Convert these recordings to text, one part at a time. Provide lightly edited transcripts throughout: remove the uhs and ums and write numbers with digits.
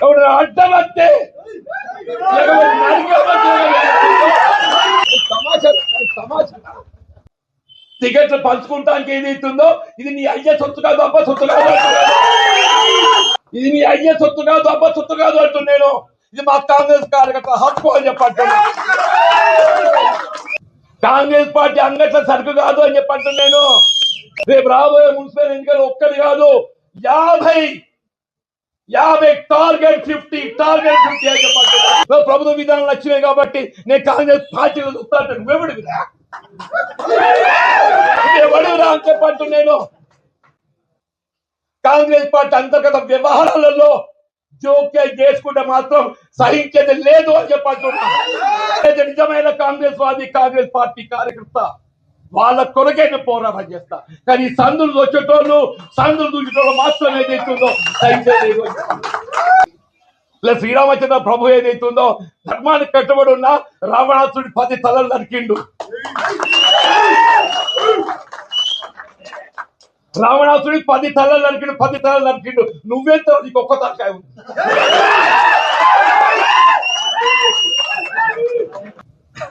ఎవడు అడ్డం వస్తే టికెట్లు పంచుకుంటానికి ఏదైతుందో ఇది నీ అయ్యే సొత్తు కాదు, అబ్బ సొత్తు కాదు. ఇది నీ అయ్యే సొత్తు కాదు, అబ్బ సొత్తు కాదు అంటు నేను. ఇది మా కాంగ్రెస్ కార్యకర్త హక్కు అని చెప్పంటు. కాంగ్రెస్ పార్టీ అంగట్ల సరుకు కాదు అని చెప్పంటు నేను. రేపు రాబోయే మున్సిపల్ ఎన్నికలు ఒక్కటి కాదు, 50 టార్గెట్ 50 అని చెప్పంటు. ప్రభుత్వ విధానాలు వచ్చినాయి కాబట్టి నేను కాంగ్రెస్ పార్టీలో చూస్తాను. నువ్వెవడివిరా అని చెప్పంటు నేను. కాంగ్రెస్ పార్టీ అంతర్గత వ్యవహారాలలో జోక్యం చేసుకుంటే మాత్రం సహించేది లేదు అని చెప్పంటున్నా. నిజమైన కాంగ్రెస్ వాది, కాంగ్రెస్ పార్టీ కార్యకర్త వాళ్ళ కొరకే పోరాటం చేస్తా. కానీ సందులు వచ్చేటోళ్ళు, సందులు దూచేటోళ్ళు మాత్రం ఏదైతుందో సహించేది. ఇలా శ్రీరామచంద్ర ప్రభు ఏదైతుందో ధర్మానికి కట్టుబడి ఉన్న రావణాసుడి 10 తలలు నరికిండు. రావణాసుడి 10 తలలు నరికిండు. నువ్వెంత నీకు ఒక్క తలకాయ ఉంది.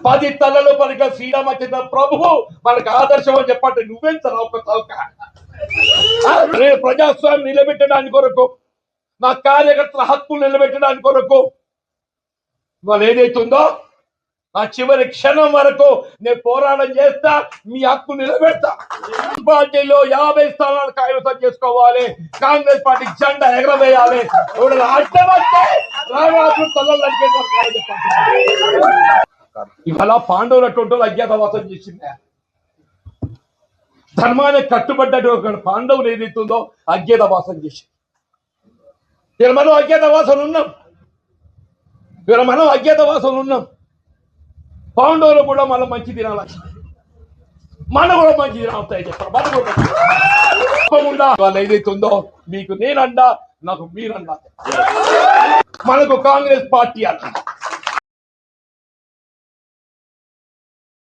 పది తలలో పలిక శ్రీరామచంద్ర ప్రభువు మనకు ఆదర్శం అని చెప్పండి. నువ్వెంత ఒక్క తలకాయ. నేను ప్రజాస్వామ్యం నిలబెట్టడానికి కొరకు, నా కార్యకర్తల హక్కులు నిలబెట్టడానికి కొరకు వాళ్ళు ఏదైతుందో ఆ చివరి క్షణం వరకు నేను పోరాటం చేస్తా, మీ హక్కు నిలబెడతా. పార్టీలో 50 స్థానాలు కైవసం చేసుకోవాలి, కాంగ్రెస్ పార్టీ జెండా ఎగరవేయాలి. అడ్డమంటే ఇవాళ పాండవులు అటువంటి అజ్ఞాతవాసం చేసింది. ధర్మానికి కట్టుబడ్డటువంటి పాండవులు ఏదైతుందో అజ్ఞాతవాసం చేసింది. ఇలా మనం అజ్ఞాతవాసం ఉన్నాం. పాండవులు కూడా మళ్ళీ మంచి దినాలు మన కూడా మంచి దినాలు వస్తాయి చెప్పారు. మన కూడా వాళ్ళు ఏదైతుందో మీకు నేనండా, నాకు మీరన్నా. మనకు కాంగ్రెస్ పార్టీ అన్న